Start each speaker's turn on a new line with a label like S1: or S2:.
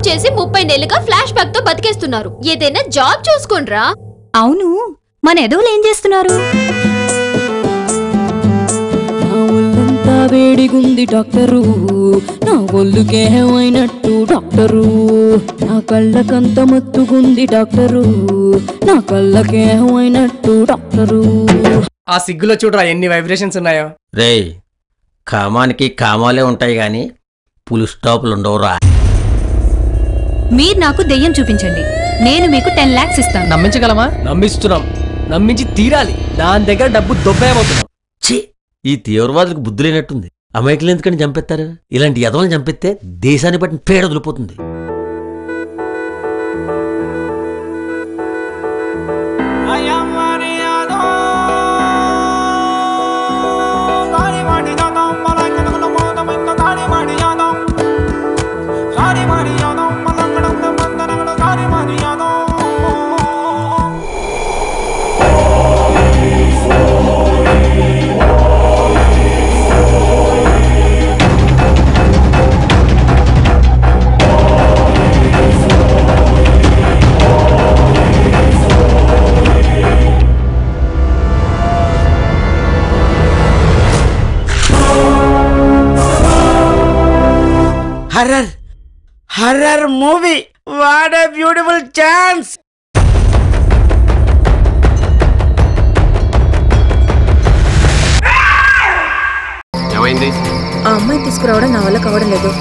S1: చేసి 30 నెలలుగా flash back తో బతికేస్తున్నారు. ఏదైనా జాబ్ చూసుకోండ్రా.
S2: అవును, మన ఎదవులు ఏం చేస్తున్నారు?
S3: నా ఒళ్ళంతా వేడిగుంది డాక్టరు, నా ఒళ్ళుకేమైనట్టు డాక్టరు. నా కళ్ళకంత మత్తుగుంది డాక్టరు, నా కళ్ళకేమైనట్టు డాక్టరు.
S4: ఆ సిగ్గులో చూడరా ఎన్ని వైబ్రేషన్స్ ఉన్నాయో.
S5: రేయ్, కామానికి కామాలే ఉంటాయి గాని పులి స్టాపులు ఉండవురా.
S2: మీరు నాకు దెయ్యం చూపించండి, నేను మీకు 10 lakhs ఇస్తాను.
S4: నమ్మించగలమా? నమ్మిస్తున్నాం, నమ్మించి తీరాలి. దాని దగ్గర డబ్బు దొబ్బేయబోతున్నాం.
S5: ఛీ, ఈ తీవ్రవాదులకు బుద్ధి లేనట్టుంది. అమాయకులు ఎందుకని చంపేస్తారు? ఇలాంటి యదవలను చంపిస్తే దేశాన్ని బట్టి పేడ వదిలిపోతుంది.
S6: Horror horror movie, what a beautiful chance.
S7: ఏమైంది?
S8: ఆ అమ్మాయి తీసుకురావడం నా వల్ల కావడం లేదు.